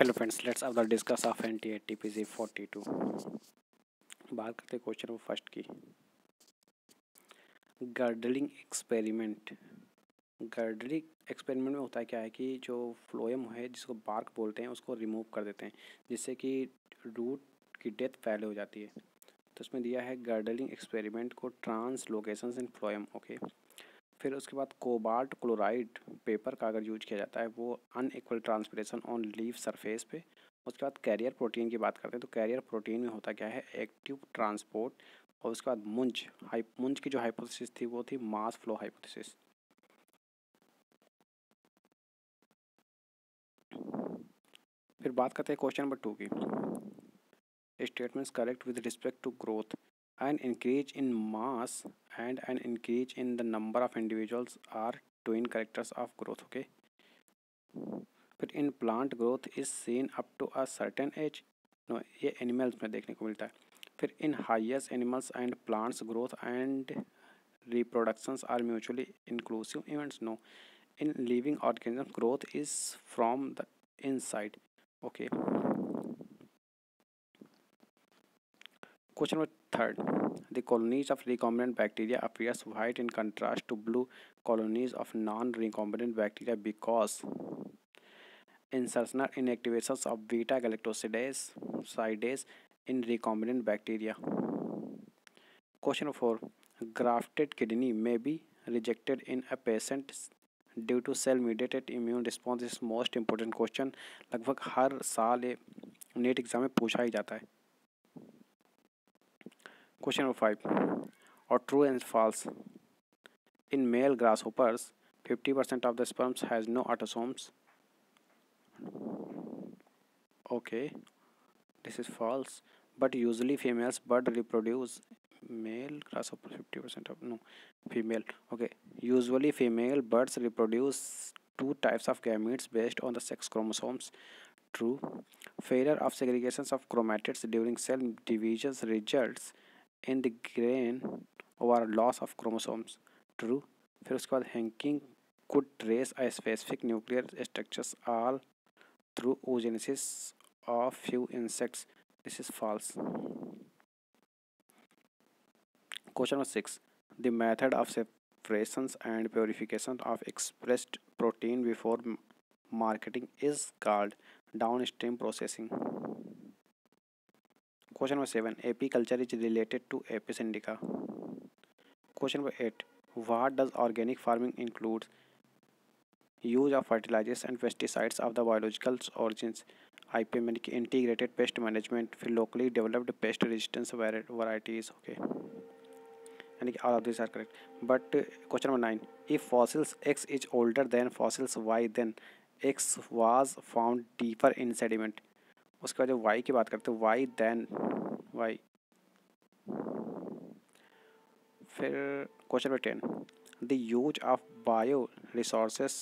Hello friends, let's अब discuss of NTATPC 42। बात करते हैं क्वेश्चन नंबर फर्स्ट की। Girdling experiment. गर्डलिंग एक्सपेरिमेंट में होता है क्या है कि जो फ्लोएम है जिसको बार्क बोलते हैं उसको रिमूव कर देते हैं जिससे कि रूट की डेथ पहले हो जाती है। तो उसमें दिया है गर्डलिंग एक्सपेरिमेंट को ट्रांसलोकेशंस इन फ्लोएम। ओके, फिर उसके बाद कोबाल्ट क्लोराइड पेपर का अगर यूज किया जाता है वो unequal transpiration on leaf surface पे। उसके बाद कैरियर प्रोटीन की बात करते हैं तो कैरियर प्रोटीन में होता क्या है, एक्टिव ट्रांसपोर्ट। और उसके बाद मुंज की जो हाइपोथेसिस थी वो थी मास फ्लो हाइपोथेसिस। फिर बात करते हैं क्वेश्चन नंबर 2 की। Statements correct with respect to growth. An increase in mass and an increase in the number of individuals are twin characters of growth. Okay, फिर in plant growth is seen up to a certain age. No, ये animals में देखने को मिलता है। फिर in highest animals and plants growth and reproductions are mutually inclusive events. No, in living organisms growth is from the inside. Okay, question number third. The colonies of recombinant bacteria appears white in contrast to blue colonies of non-recombinant bacteria because insertional inactivations of beta galactosidase in recombinant bacteria. Question number 4. Grafted kidney may be rejected in a patient due to cell mediated immune response. Is most important question, लगभग हर साल ये net exam में पूछा ही जाता है। Question number 5 और true and false. In male grasshoppers 50% of the sperms has no autosomes. Okay, this is false, but usually females bird reproduce male grasshopper 50% of no female. Okay, usually female birds reproduce two types of gametes based on the sex chromosomes. True. Failure of segregations of chromatids during cell divisions results in the gain or loss of chromosomes. True. फिर उसके बाद Hanking could trace a specific nuclear structures all through oogenesis of few insects. This is false. Question number 6. The method of separations and purification of expressed protein before marketing is called downstream processing. Question number 7. Apiculture is related to Apis indica. Question number 8. What does organic farming include? Use of fertilizers and pesticides of the biological origins. IPM यानी कि integrated pest management, फिर locally developed pest resistance varieties. Okay, यानी कि all of these are correct. But question number 9. If fossils X is older than fossils Y, then X was found deeper in sediment. उसके बाद जब Y की बात करते हैं Y then Y. फिर question number 10. The use of bioresources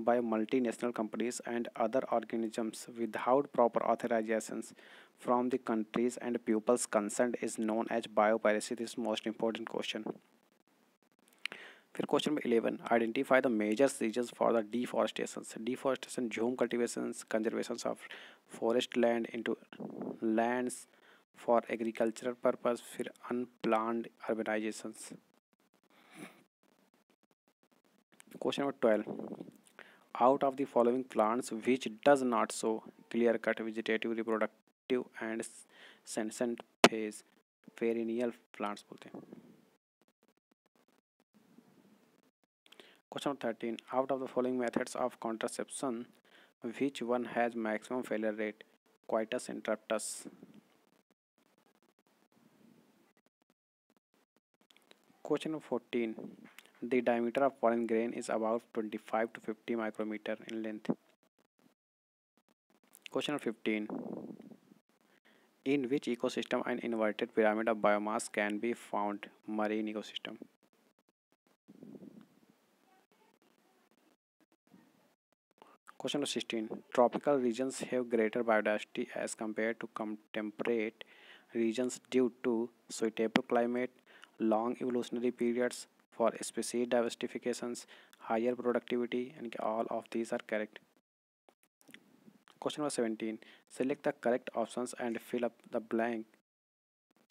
by multinational companies and other organisms without proper authorizations from the countries and peoples concerned is known as biopiracy. This is most important question. फिर question number 11. Identify the major reasons for the deforestation, jhum cultivations, conservations of forest land into lands for agricultural purpose, फिर unplanned urbanisations. Question number 12. Out of the following plants which does not show clear cut vegetative, reproductive and senescent phase, perennial plants बोलते हैं. Question number 13. Out of the following methods of contraception, which one has maximum failure rate? Coitus interruptus. Question number 14. The diameter of pollen grain is about 25 to 50 micrometer in length. Question number 15. In which ecosystem an inverted pyramid of biomass can be found? Marine ecosystem. Question number 16. Tropical regions have greater biodiversity as compared to temperate regions due to suitable climate, long evolutionary periods for species diversifications, higher productivity, and all of these are correct. Question number 17. Select the correct options and fill up the blank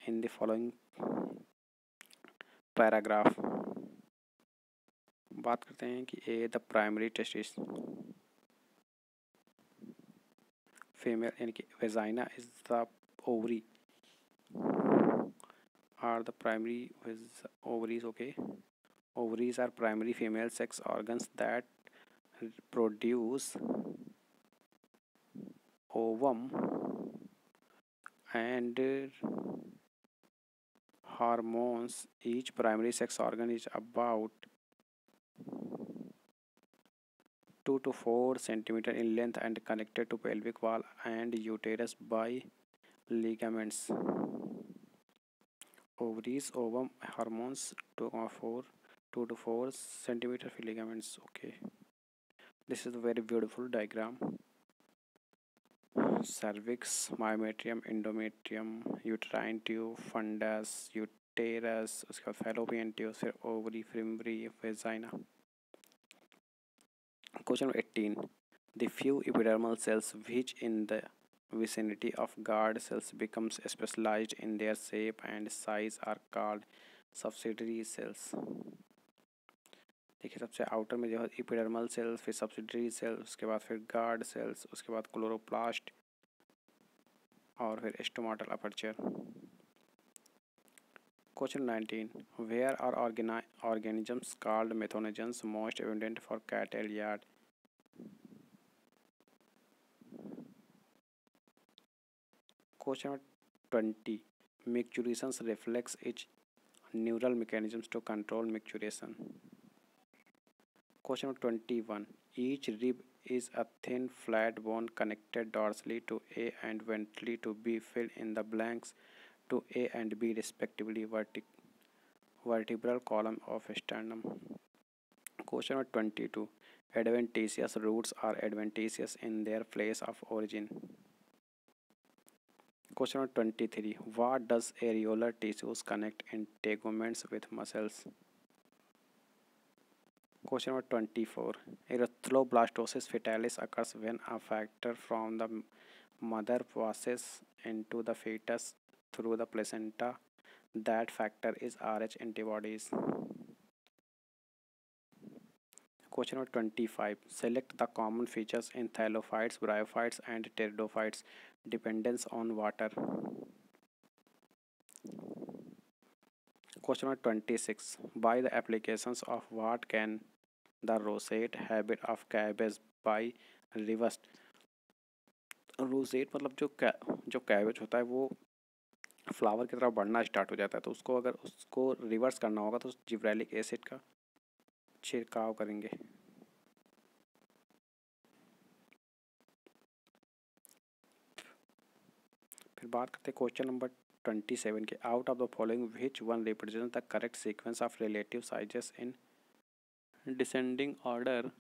in the following paragraph. बात करते हैं कि ए the primary testis female यानी कि vagina is the ovary are the primary ovaries. Okay, ovaries are primary female sex organs that produce ovum and hormones. Each primary sex organ is about 2 to 4 centimeter in length and connected to pelvic wall and uterus by ligaments. Ovaries, ovum, hormones, 2 to 4 centimeter ligaments. Okay, this is a very beautiful diagram. Cervix, myometrium, endometrium, uterine tube, fundus, uterus, उसके बाद fallopian tubes, फिर ovary, primary, vagina. Question 18. The few epidermal cells which in the vicinity of guard cells becomes specialized in their shape and size are called subsidiary cells. देखिए सबसे outer में जो है epidermal sales, फिर subsidiary cells, उसके बाद फिर guard cells, उसके बाद क्लोरोप्लास्ट और फिर stomatal aperture. Question 19. Where are organisms called methanogens most abundant for cattle yard? Question 20. Micturations reflex its neural mechanisms to control micturation. Question 21. Each rib is a thin flat bone connected dorsally to A and ventrally to be filled in the blanks to A and B respectively. Vertebral column of sternum. Question 22. Adventitious roots are adventitious in their place of origin. Question 23. What does areolar tissues connect integuments with muscles? Question 24. Erythroblastosis fetalis occurs when a factor from the mother passes into the fetus through the placenta. That factor is Rh antibodies. Question 25. Select the common features in thallophytes, bryophytes, and pteridophytes. Dependence on water. Question 26. By the applications of what can the rosette habit of cabbage by reversed? Rosette मतलब जो cabbage होता है वो flower की तरफ बढ़ना start हो जाता है, तो उसको अगर उसको रिवर्स करना होगा तो जिब्रेलिक एसिड का छिड़काव करेंगे. फिर बात करते हैं क्वेश्चन नंबर 27 के. Out of the following which one represent the correct sequence of relative sizes in descending order.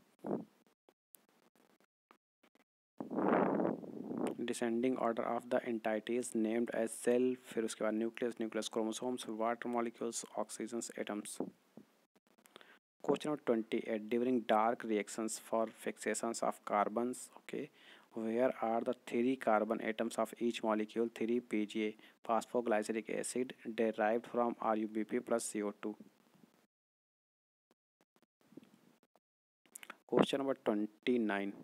Descending order of the entities named as cell, फिर उसके बाद nucleus, chromosomes, water molecules, oxygen atoms. Question 28. During dark reactions for fixations of carbons, okay, where are the 3 carbon atoms of each molecule? 3 PGA, phosphoglyceric acid derived from RuBP plus CO2. Question number 29.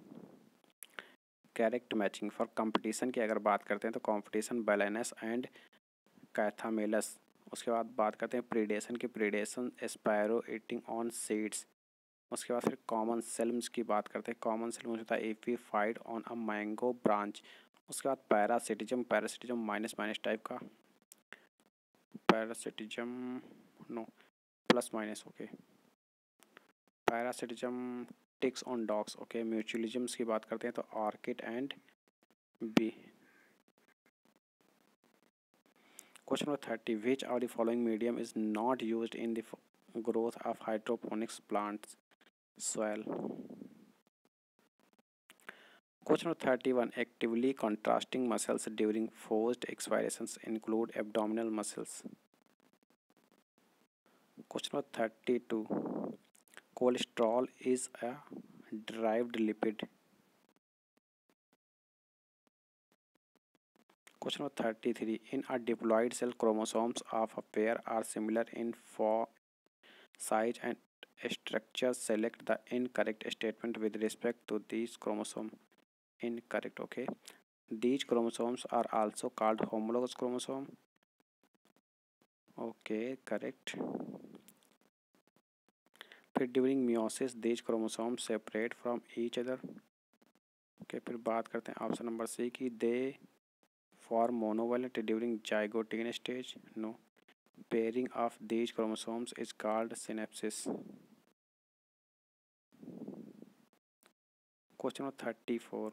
Correct matching for competition की अगर बात करते हैं तो competition बैलेनस and कैथामेलस. उसके बाद बात करते हैं प्रीडेशन की. Predation sparrow eating on seeds. उसके बाद फिर कॉमन सेल्म्स की बात करते हैं. कॉमन सेल्म्स होता है epiphyte on a mango branch. उसके बाद पैरासिटिज्म माइनस टाइप का. Parasitism no plus minus. Okay, parasitism ticks on dogs. Okay, mutualisms की बात करते हैं तो orchid and bee. Question number 30. Which of the following medium is not used in the growth of hydroponics plants? Soil. Question number 31. Actively contrasting muscles during forced expirations include abdominal muscles. Question number 32. Cholesterol is a derived lipid. Question number 33, in a diploid cell chromosomes of a pair are similar in size and structure. Select the incorrect statement with respect to these chromosome. Incorrect. Okay, these chromosomes are also called homologous chromosome. Okay, correct. फिर during meiosis these chromosome separate from each other. Okay, फिर बात करते हैं option number C की, they form monovalent during zygotene stage. No. Pairing of these chromosomes is called synapsis. Question number 34,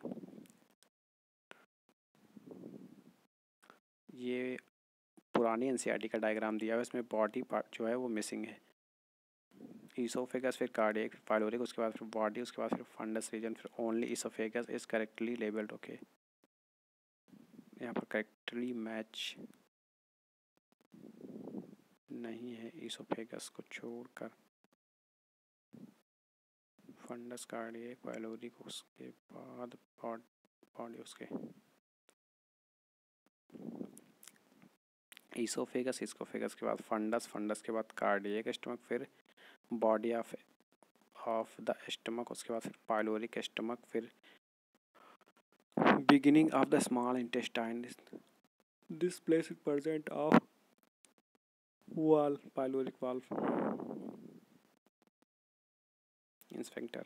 ये पुरानी NCERT का diagram दिया है, इसमें बॉडी पार्ट जो है वो मिसिंग है. ईसोफेगस, फिर कार्डियक, फिर पाइलोरिक, उसके बाद फिर बॉडी, उसके बाद फिर फंडस रीजन, फिर only oesophagus is correctly labelled. Okay, यहाँ पर करेक्टली मैच नहीं है ईसोफेगस को छोड़कर. फंडस, कार्डियक, पाइलोरिक, उसके बाद बॉडी, उसके ईसोफेगस, ईसोफेगस के बाद फंडस, फंडस के बाद कार्डियक स्टमक, फिर बॉडी ऑफ द स्टमक, उसके बाद फिर पाइलोरिक स्टमक, फिर beginning of the small intestine. This place is present of valve, pyloric valve. Inspector.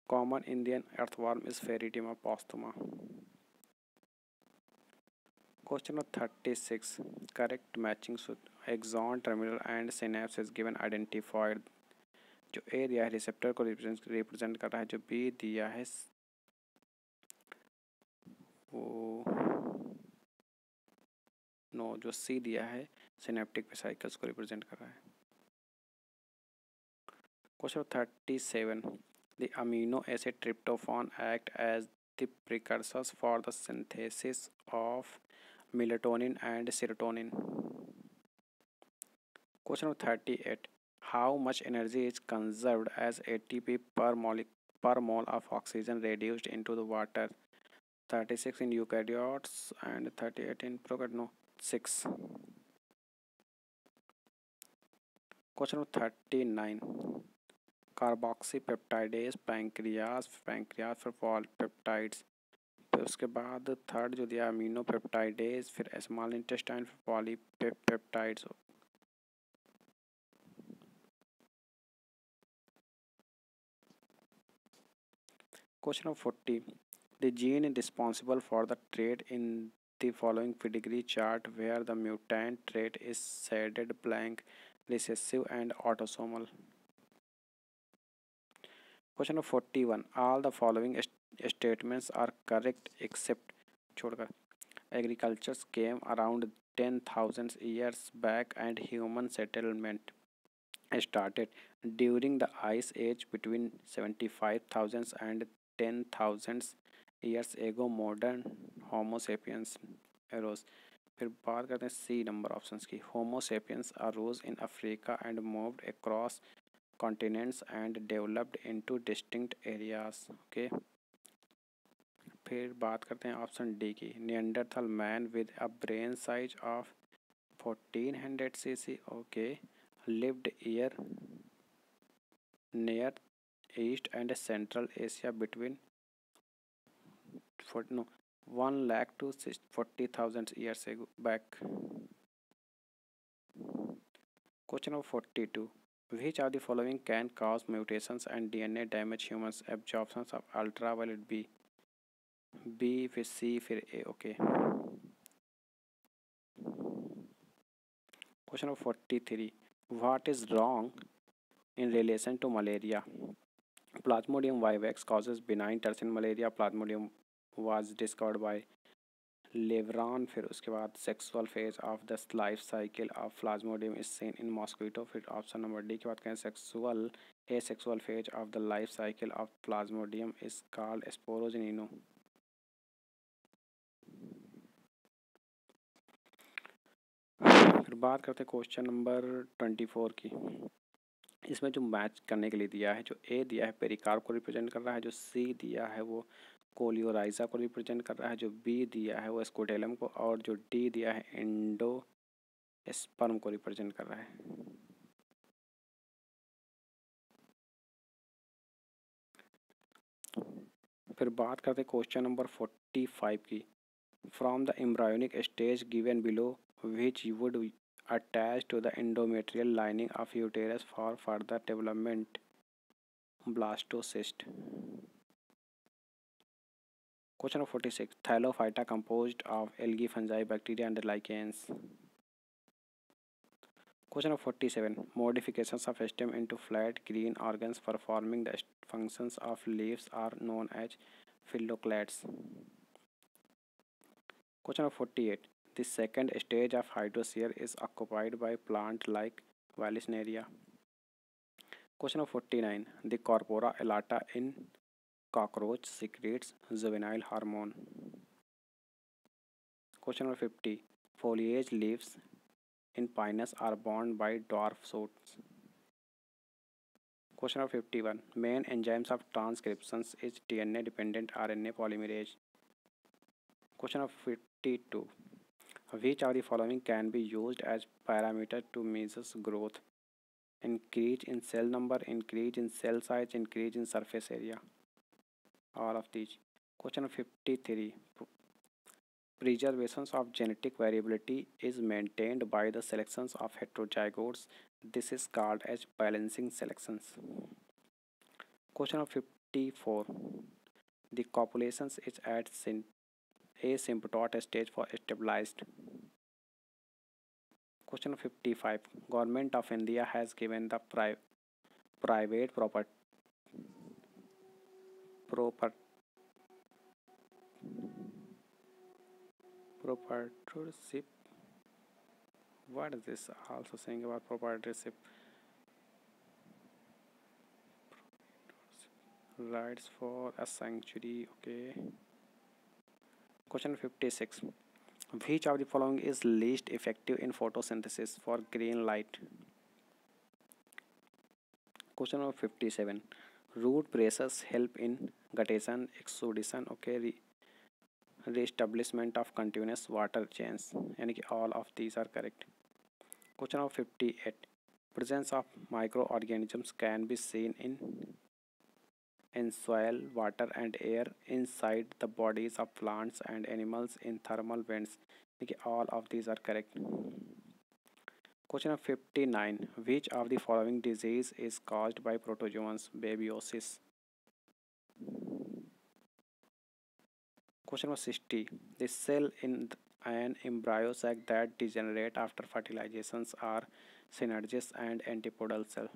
Common Indian earthworm is Ferritima posthuma. Question number 36. Correct matching axon, terminal and synapse is given identified. जो ए दिया है receptor को represent कर रहा है, जो B दिया है वो नो, जो सी दिया है सिनेप्टिक वेसिकल्स को रिप्रेजेंट कर रहा है. Question 37, the amino acid tryptophan act as the precursors for the synthesis of melatonin and serotonin. Question number 38, how much energy is conserved as ATP per mole of oxygen reduced into the water? 36 in eukaryotes and 38 in prokaryotes. No, 6. Question number 39, carboxypeptidase pancreas for peptides. फिर उसके बाद third जो दिया amino peptidase, फिर small intestine, फिर polypeptides. Question number 40, the gene responsible for the trait in the following pedigree chart where the mutant trait is shaded blank, recessive and autosomal. Question number 41, all the following statements are correct except छोड़कर. Agriculture came around 10,000 years back and human settlement started during the ice age between 75,000 and 10,000 years ago. Modern homo sapiens arose. फिर बात करते हैं सी number options की. Homo sapiens arose in Africa and moved across continents and developed into distinct areas. Okay, फिर बात करते हैं option D की. Neanderthal man with a brain size of 1400 cc. Okay, lived year Near East and central Asia between 1 lakh to 40,000 years back. Question number 42, which of the following can cause mutations and DNA damage humans? Absorptions of ultraviolet B, फिर C, फिर A. Okay. Question number 43, what is wrong in relation to malaria? Plasmodium vivax causes benign tertian malaria. Plasmodium was discovered by Laveran. फिर उसके बाद sexual phase of the life cycle of Plasmodium is seen in mosquito. फिर option number D की बात करें, sexual asexual phase of the life cycle of Plasmodium is called sporogony. फिर बात करते हैं क्वेश्चन नंबर 24 की. इसमें जो मैच करने के लिए दिया है, जो ए दिया है पेरिकार्प को रिप्रेजेंट कर रहा है, जो सी दिया है वो कोलियोराइजा को रिप्रेजेंट कर रहा है, जो बी दिया है वो स्कोटेलम को, और जो डी दिया है एंडोस्पर्म को रिप्रेजेंट कर रहा है। फिर बात करते हैं क्वेश्चन नंबर 45 की। From the embryonic stage given below which you would attach to the endometrial lining of uterus for further development, blastocyst. Question number 46. Thallophyta composed of algae, fungi, bacteria and lichens. Question number 47. Modifications of stem into flat green organs performing the functions of leaves are known as phylloclades. Question number 48. The second stage of hydrosphere is occupied by plant like Vallisneria. Question number 49. The corpora elata in cockroach secretes juvenile hormone. Question number 50. Foliage leaves in pinus are bound by dwarf shoots. Question number 51. Main enzymes of transcription is DNA dependent RNA polymerase. Question number 52. Which of the following can be used as parameter to measure growth? Increase in cell number, increase in cell size, increase in surface area. All of these. Question 53. Preservation of genetic variability is maintained by the selections of heterozygotes. This is called as balancing selections. Question 54. The copulations is at asymptotic stage for stabilized. Question 55. Government of India has given the private proprietorship. What is this also saying about proprietorship? Rights for a sanctuary. Okay. Question 56. Which of the following is least effective in photosynthesis for green light? Question number 57. Root pressures help in guttation, exudation, okay, re-establishment of continuous water chains. यानी कि all of these are correct. Question number 58. Presence of microorganisms can be seen in soil, water and air inside the bodies of plants and animals in thermal vents. Okay, all of these are correct. Question of 59. Which of the following disease is caused by protozoans? Babiosis. Question number 60. The cell in an embryo sac that degenerate after fertilizations are synergist and antipodal cell.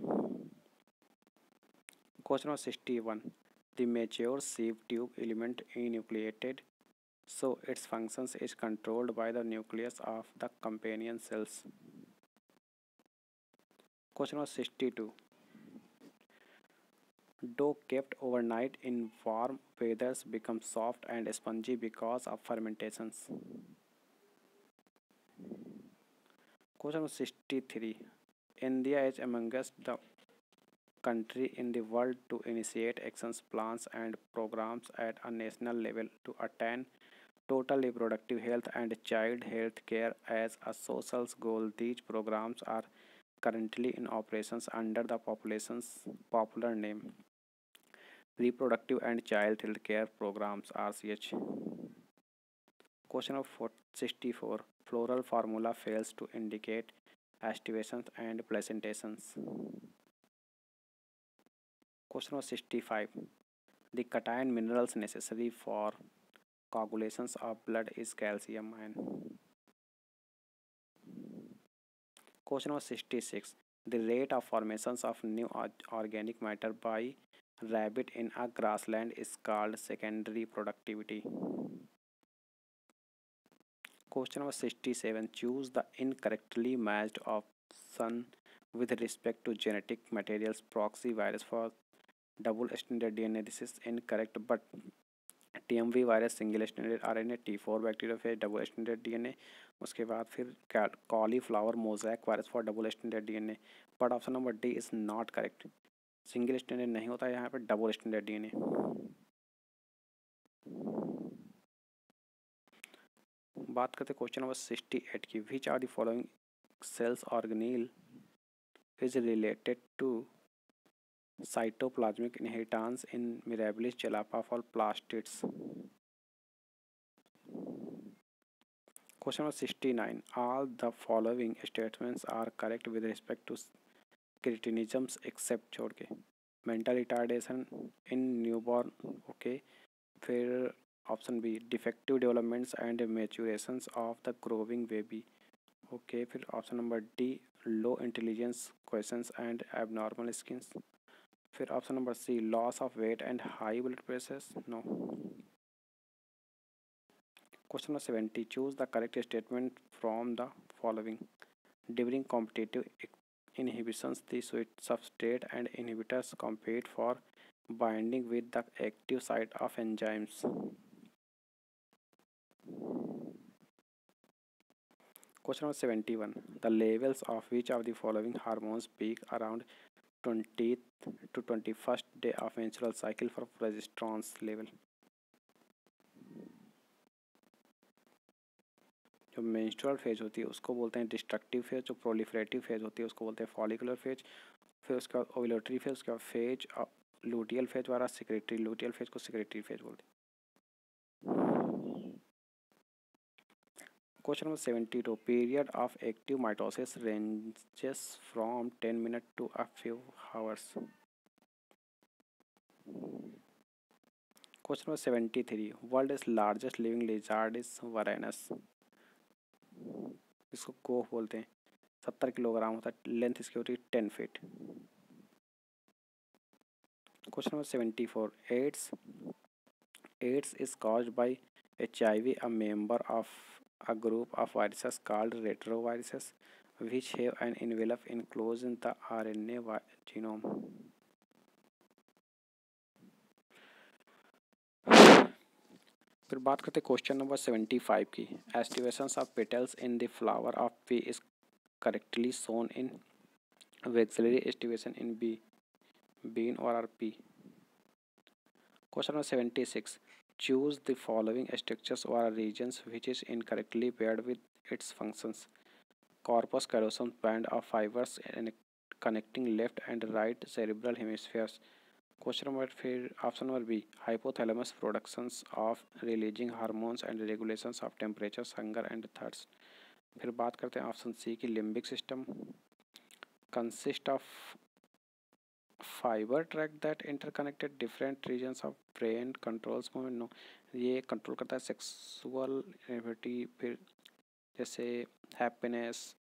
Question number 61. The mature sieve tube element enucleated, so its functions is controlled by the nucleus of the companion cells. Question number 62. Dough kept overnight in warm weathers becomes soft and spongy because of fermentations. Question number 63. India is amongst the country in the world to initiate actions, plans and programs at a national level to attain total reproductive health and child health care as a social goal. These programs are currently in operations under the population's popular name Reproductive and Child Health Care Programs RCH. Question of 64. Floral formula fails to indicate astivations and placentations. Question of 65. The cation minerals necessary for coagulations of blood is calcium ion. Question of 66. The rate of formations of new organic matter by rabbit in a grassland is called secondary productivity. Question number 67. Choose the incorrectly matched option with respect to genetic materials. Proxy virus for double-stranded DNA. This is incorrect, but TMV virus single standard RNA, T4 bacteriophage double standard DNA, उसके बाद फिर cauliflower mosaic virus for double standard DNA, but option number D is not correct. Single standard नहीं होता है यहाँ पर, double standard DNA. बात करते क्वेश्चन नंबर 68 की। Which are the following cells organelle is related to cytoplasmic inheritance in mirabilis gelapafol plastids. Question number 69. All the following statements are correct with respect to cretinisms except छोड़ के mental retardation in newborn. Okay. फिर option B defective developments and maturations of the growing baby. Okay. फिर option number D low intelligence questions and abnormal skins. फिर option number C loss of weight and high blood pressure no. Question number 70. Choose the correct statement from the following. During competitive inhibitions the substrate and inhibitors compete for binding with the active site of enzymes. Question number 71. The levels of which of the following hormones peak around 20th to 21st day of menstrual cycle for progesterone level? जो menstrual phase होती है उसको बोलते हैं destructive phase. जो proliferative phase होती है उसको बोलते हैं फॉलिकुलर फेज. फिर उसके बाद ओव्यूलेटरी फेज, उसके बाद फेज लूटियल फेज वाला सेक्रेटरी लूटियल फेज को सेक्रेटरी फेज बोलते हैं. Question number 72. Period of active mitosis ranges from 10 minute to a few hours. Question number 73. World is largest living lizard is Varanus. इसको कोह बोलते हैं. 70 किलोग्राम होता है. लेंथ इसकी होती है 10 feet. Question number 74. AIDS is caused by HIV, a member of a group of viruses called retroviruses which have an envelope enclosed in the RNA genome. फिर बात करते हैं क्वेश्चन नंबर 75 की. Aestivations of petals in the flower of pea is correctly shown in vexillary aestivation in B, bean और are pea. Question number 76. Choose the following structures or regions which is incorrectly paired with its functions. Corpus callosum band of fibers connecting left and right cerebral hemispheres. Question number फिर option number B hypothalamus productions of releasing hormones and regulations of temperature hunger and thirst. फिर बात करते हैं option C की limbic system consist of fibre track that interconnected different regions of brain controls movement. No, ये control करता है sexual activity. फिर जैसे हैप्पीनेस,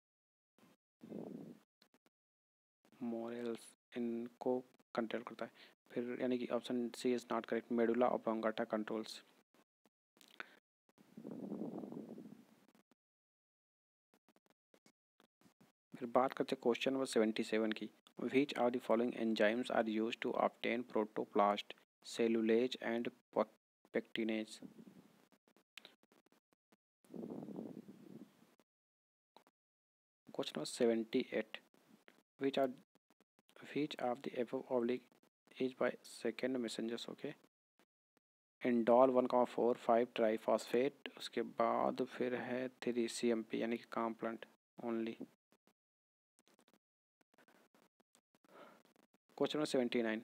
मोरल्स, इनको कंट्रोल करता है. फिर यानी कि option C is not correct. Medulla oblongata controls. फिर बात करते हैं क्वेश्चन नंबर 77 की. Which are the following enzymes are used to obtain protoplast cellulase and pectinase. Question number 78. Which of the above oblique is by second messengers. Okay. इंडॉल 1,4 5 triphosphate. उसके बाद फिर है 3 CMP यानी कि कॉम्प्लांट only. Question number 79.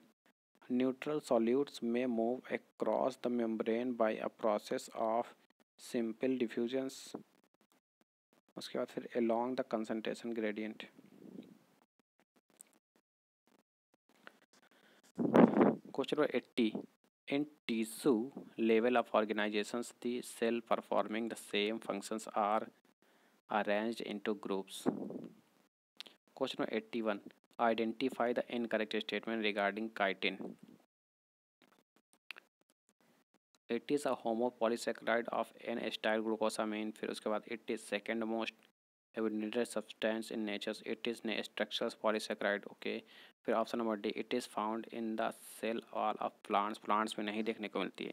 Neutral solutes में move across the membrane by a process of simple diffusions. उसके बाद फिर along the concentration gradient. Question number 80. In tissue level of organizations, the cell performing the same functions are arranged into groups. Question number 81. Identify the incorrect statement regarding chitin. It is a homopolysaccharide of N-acyl glucosamine. फिर उसके बाद it is second most abundant substance in nature. It is a structural polysaccharide. Okay. फिर option number D it is found in the cell wall of plants. Plants में नहीं देखने को मिलती है.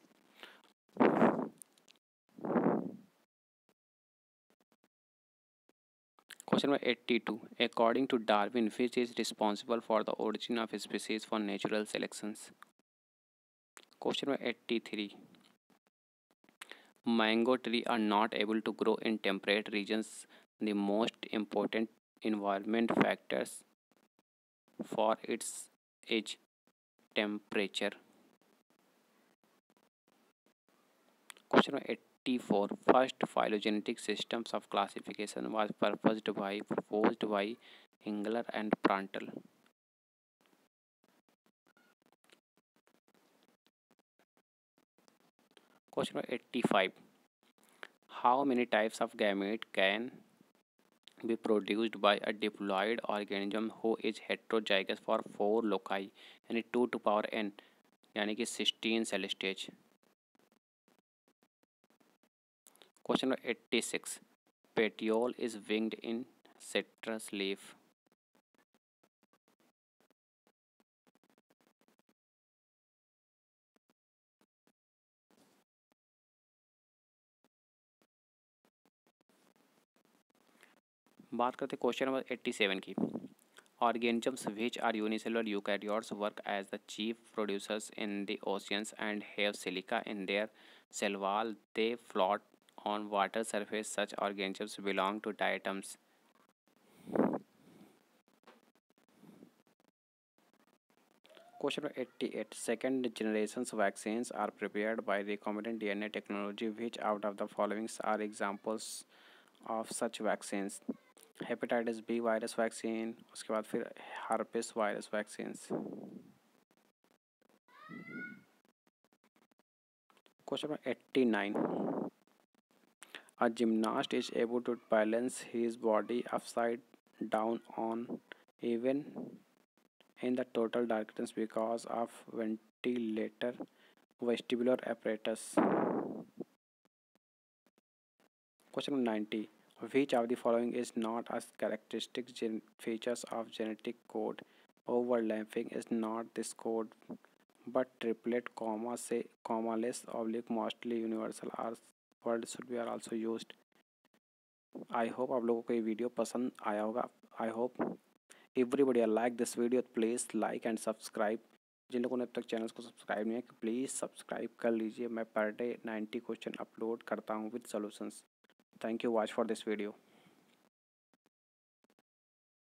Question number 82. According to Darwin which is responsible for the origin of species for natural selections. Question number 83. Mango tree are not able to grow in temperate regions. The most important environment factors for its is temperature. Question number 84. First phylogenetic systems of classification was proposed by Engler and Prandtl. Question number 85. How many types of gamete can be produced by a diploid organism who is heterozygous for 4 loci यानी 2 to power n यानी कि 16 cell stage. Question number 86. Petiole is winged in citrus leaf. बात करते हैं question number 87 की. Organisms which are unicellular eukaryotes work as the chief producers in the oceans and have silica in their cell wall. They float on water surface. Such organisms belong to diatoms. Question number 88. Second generations vaccines are prepared by recombinant DNA technology. Which out of the following are examples of such vaccines? Hepatitis B virus vaccine, उसके बाद फिर herpes virus vaccines. Question number 89. A gymnast is able to balance his body upside down on even in the total darkness because of vestibular apparatus. Question number 90. Which of the following is not a characteristic features of genetic code? Overlapping is not this code, but triplet, comma-less, oblique, mostly universal word should be are also used. I hope आप लोगों को ये video पसंद आया होगा. I hope everybody like this video. Please like and subscribe. जिन लोगों ने अब तक चैनल को सब्सक्राइब नहीं है प्लीज़ सब्सक्राइब कर लीजिए. मैं पर डे 90 क्वेश्चन अपलोड करता हूँ with solutions. Thank you. Watch for this video.